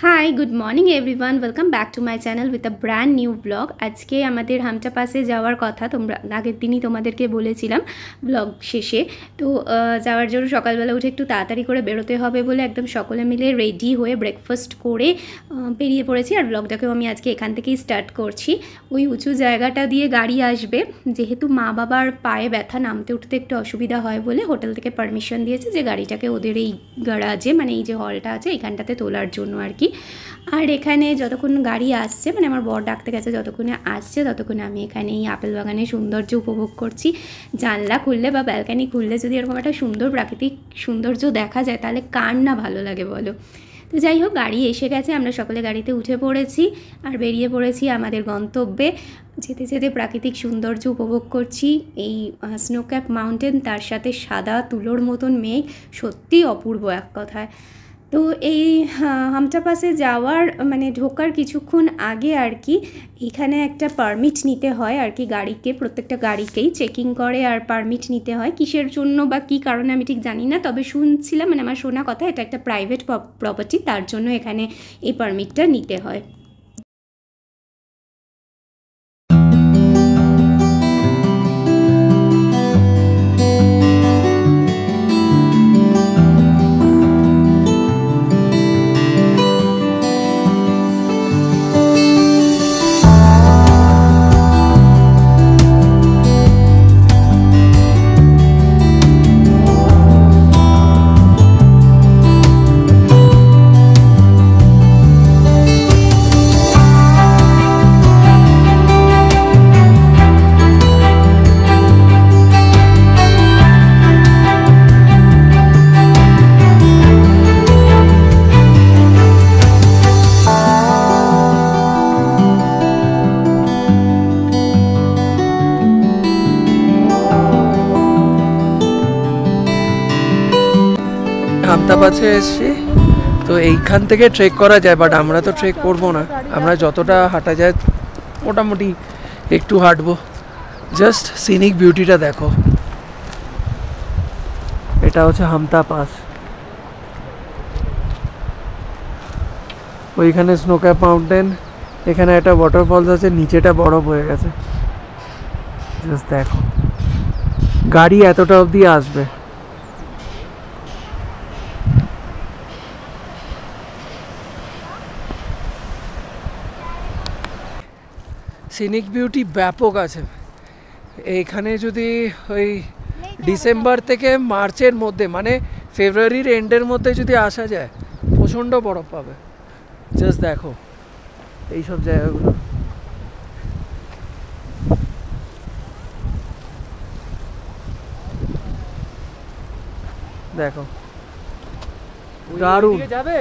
Hi good morning everyone, welcome back to my channel with a brand new blog. আজকে আমাদের হামটা পাসে যাওয়ার কথা, তোমরা আগের দিনই তোমাদেরকে বলেছিলাম ব্লগ শেষে। তো যাওয়ার জন্য সকালবেলা উঠে একটু তাড়াতাড়ি করে বেরোতে হবে বলে একদম সকলে মিলে রেডি হয়ে ব্রেকফাস্ট করে বেরিয়ে পড়েছি। আর ব্লগটাকেও আমি আজকে এখান থেকেই স্টার্ট করছি। ওই উঁচু জায়গাটা দিয়ে গাড়ি আসবে, যেহেতু মা বাবার পায়ে ব্যথা, নামতে উঠতে একটু অসুবিধা হয় বলে হোটেল থেকে পারমিশন দিয়েছে যে গাড়িটাকে ওদের এই গ্যারাজে, মানে এই যে হলটা আছে এখানটাতে তোলার জন্য আর কি। আর এখানে যতক্ষণ গাড়ি আসছে, মানে আমার বর ডাকতে গেছে, যতক্ষণে আসছে ততক্ষণে আমি এখানে এই আপেল বাগানের সৌন্দর্য উপভোগ করছি। জানলা খুললে বা ব্যালকানি খুললে যদি এরকম একটা সুন্দর প্রাকৃতিক সৌন্দর্য দেখা যায় তাহলে কার না ভালো লাগে বলো। তো যাই হোক, গাড়ি এসে গেছে, আমরা সকলে গাড়িতে উঠে পড়েছি আর বেরিয়ে পড়েছি আমাদের গন্তব্যে। যেতে যেতে প্রাকৃতিক সৌন্দর্য উপভোগ করছি। এই স্নোক্যাপ মাউন্টেন, তার সাথে সাদা তুলোর মতন মেঘ, সত্যিই অপূর্ব এক কথায়। তো এই হামটা পাসে যাওয়ার মানে ঢোকার কিছুক্ষণ আগে আর কি এখানে একটা পারমিট নিতে হয় আর কি, গাড়িকে, প্রত্যেকটা গাড়িকেই চেকিং করে আর পারমিট নিতে হয়। কিসের জন্য বা কী কারণে আমি ঠিক জানি না, তবে শুনছিলাম, মানে আমার শোনা কথা, এটা একটা প্রাইভেট প্রপার্টি, তার জন্য এখানে এই পারমিটটা নিতে হয়। হামটা পাসে এসেছি, তো এইখান থেকে ট্রেক করা যায়, বাট আমরা তো ট্রেক করবো না। আমরা যতটা হাঁটা যায় মোটামুটি একটু হাঁটবো। জাস্ট সিনিক বিউটিটা দেখো। এটা হচ্ছে হামটা পাস। ওইখানে স্নোক্যাপ মাউন্টেন, এখানে একটা ওয়াটারফলস আছে, নিচেটা বরফ হয়ে গেছে। জাস্ট দেখো, গাড়ি এতটা অবধি আসবে। সিনিক বিউটি ব্যাপক আছে এইখানে। যদি ওই ডিসেম্বর থেকে মার্চের মধ্যে, মানে ফেব্রুয়ারির এন্ডের মধ্যে যদি আসা যায়, প্রচণ্ড বরফ পাবে। জাস্ট দেখো এইসব জায়গাগুলো, দেখো দারুণ। যাবে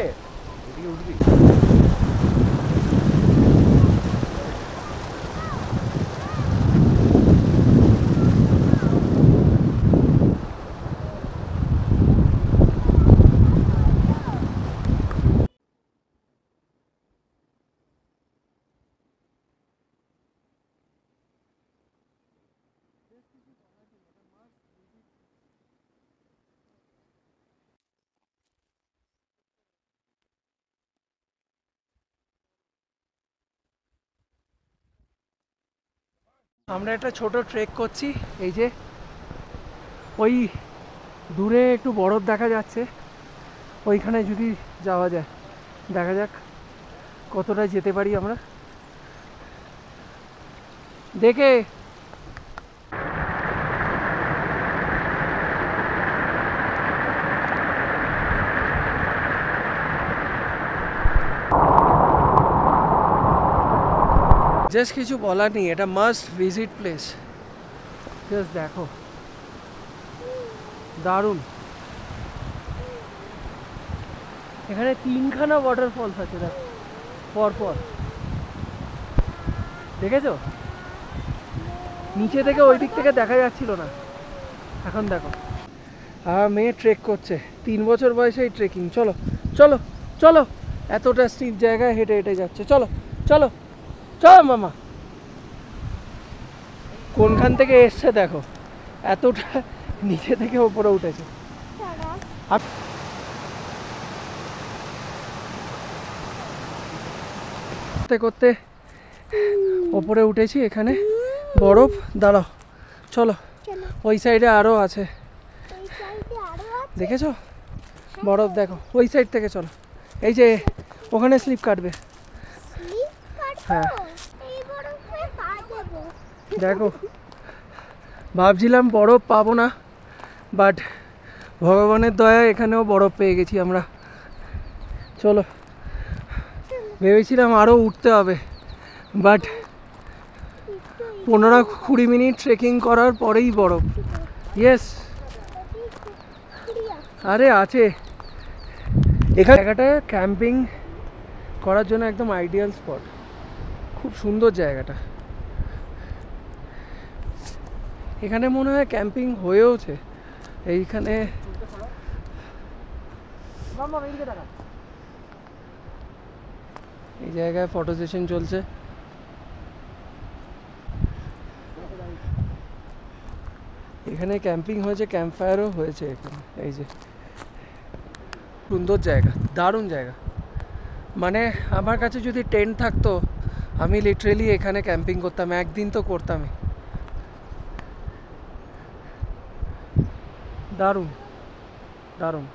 আমরা একটা ছোট ট্রেক করছি। এই যে ওই দূরে একটু বরফ দেখা যাচ্ছে, ওইখানে যদি যাওয়া যায়, দেখা যাক কতটা যেতে পারি আমরা। দেখে জাস্ট কিছু বলার নেই, এটা মাস্ট ভিজিট প্লেস। জাস্ট দেখো দারুণ। এখানে 3খানা ওয়াটারফলস আছে, দেখো পরপর, দেখেছো? নিচে থেকে ওই দিক থেকে দেখা যাচ্ছিল না, এখন দেখো। আর মেয়ে ট্রেক করছে, 3 বছর বয়সে এই ট্রেকিং। চলো চলো চলো, এতটা স্টিপ জায়গায় হেঁটে হেঁটে যাচ্ছে। চলো চলো চলো মামা। কোনখান থেকে এসছে দেখো, এতটা নিচে থেকে ওপরে উঠেছে। করতে করতে ওপরে উঠেছি। এখানে বরফ, দাঁড়াও চলো, ওই সাইডে আরও আছে, দেখেছো বরফ? দেখো ওই সাইড থেকে চলো, এই যে ওখানে স্লিপ কাটবে। হ্যাঁ দেখো, ভাবছিলাম বরফ পাবো না, বাট ভগবানের দয়ায় এখানেও বরফ পেয়ে গেছি আমরা। চলো, ভেবেছিলাম আরও উঠতে হবে, বাট 15-20 মিনিট ট্রেকিং করার পরেই বরফ। ইয়েস, আরে আছে এখানে। জায়গাটা ক্যাম্পিং করার জন্য একদম আইডিয়াল স্পট, খুব সুন্দর জায়গাটা। এখানে মনে হয় ক্যাম্পিং হয়েওছে এইখানে। এই জায়গায় ফটো সেশন চলছে। এখানে ক্যাম্পিং হয়েছে, ক্যাম্প ফায়ারও হয়েছে এখানে। এই যে সুন্দর জায়গা, দারুণ জায়গা। মানে আমার কাছে যদি টেন্ট থাকতো আমি লিটারেলি এখানে ক্যাম্পিং করতাম, একদিন তো করতামই। দারুণ দারুণ।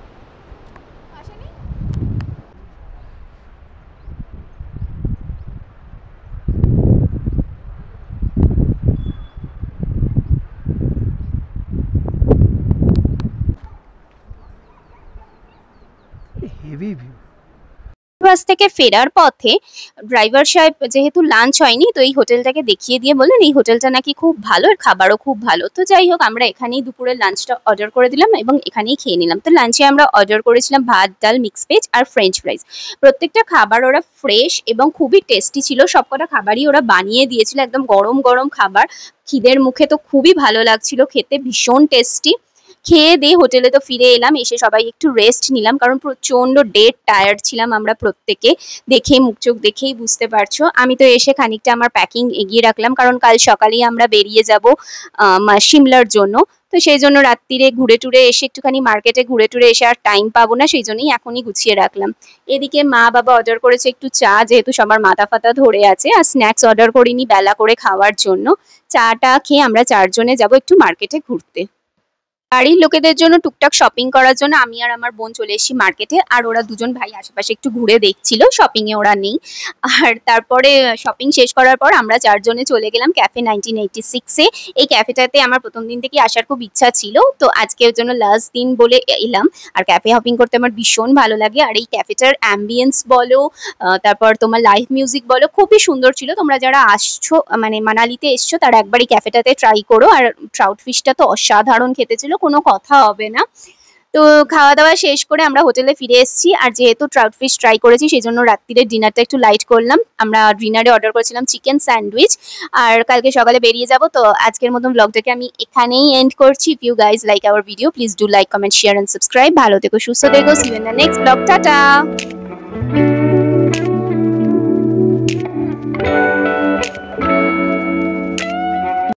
Heavy view. বাস থেকে ফেরার পথে ড্রাইভার সাহেব যেহেতু লাঞ্চ হয়নি, তো এই হোটেলটাকে দেখিয়ে দিয়ে বললেন এই হোটেলটা নাকি খুব ভালো, আর খাবারও খুব ভালো। তো যাই হোক, আমরা এখানেই দুপুরের লাঞ্চটা অর্ডার করে দিলাম এবং এখানেই খেয়ে নিলাম। তো লাঞ্চে আমরা অর্ডার করেছিলাম ভাত, ডাল, মিক্স ভেজ আর ফ্রেঞ্চ ফ্রাইজ। প্রত্যেকটা খাবার ওরা ফ্রেশ এবং খুবই টেস্টি ছিল। সবকটা খাবারই ওরা বানিয়ে দিয়েছিল, একদম গরম গরম খাবার। খিদের মুখে তো খুবই ভালো লাগছিল খেতে, ভীষণ টেস্টি। খেয়ে দিয়ে হোটেলে তো ফিরে এলাম, এসে সবাই একটু রেস্ট নিলাম, কারণ প্রচন্ড ডেড টায়ার্ড ছিলাম আমরা প্রত্যেকে। দেখেই মুখ চোখ দেখেই বুঝতে পারছো। আমি তো এসে খানিকটা আমার প্যাকিং এগিয়ে রাখলাম, কারণ কাল সকালেই আমরা বেরিয়ে যাব সিমলার জন্য। তো সেই জন্য রাত্রিরে ঘুরে টুরে এসে, একটুখানি মার্কেটে ঘুরে টুরে এসে আর টাইম পাবো না, সেই জন্যই এখনই গুছিয়ে রাখলাম। এদিকে মা বাবা অর্ডার করেছে একটু চা, যেহেতু সবার মাথা ফাতা ধরে আছে। আর স্ন্যাক্স অর্ডার করিনি বেলা করে খাওয়ার জন্য। চাটা খেয়ে আমরা 4 জনে যাব একটু মার্কেটে ঘুরতে। বাড়ির লোকেদের জন্য টুকটাক শপিং করার জন্য আমি আর আমার বোন চলে এসেছি মার্কেটে, আর ওরা দুজন ভাই আশেপাশে একটু ঘুরে দেখছিল, শপিং এ ওরা নেই। আর তারপরে শপিং শেষ করার পর আমরা 4 জনে চলে গেলাম ক্যাফে 1986 এ। এই ক্যাফেটাতে আমার প্রথম দিন থেকে আসার খুব ইচ্ছা ছিল, তো আজকের জন্য লাস্ট দিন বলে এলাম। আর ক্যাফে হপিং করতে আমার ভীষণ ভালো লাগে, আর এই ক্যাফেটার অ্যাম্বিয়েন্স বলো, তারপর তোমার লাইভ মিউজিক বলো, খুবই সুন্দর ছিল। তোমরা যারা আসছো, মানে মানালিতে এসছো, তারা একবার এই ক্যাফেটাতে ট্রাই করো। আর ট্রাউট ফিশটা তো অসাধারণ খেতে ছিল, কোনো কথা হবে না। তো খাওয়া দাওয়া শেষ করে আমরা হোটেলে ফিরে এসেছি। আর যেহেতু ট্রাউট ফিশ ট্রাই করেছি, সেই জন্য রাত্রিরে ডিনারটা একটু লাইট করলাম। আমরা ডিনারে অর্ডার করেছিলাম চিকেন স্যান্ডউইচ, আর কালকে সকালে বেরিয়ে যাব। তো আজকের মতন ব্লগটাকে আমি এখানেই এন্ড করছি। If you guys like our video, please do like, comment, share and subscribe. ভালো থেকো, সুস্থ থেকো। See you in the next vlog. Tata.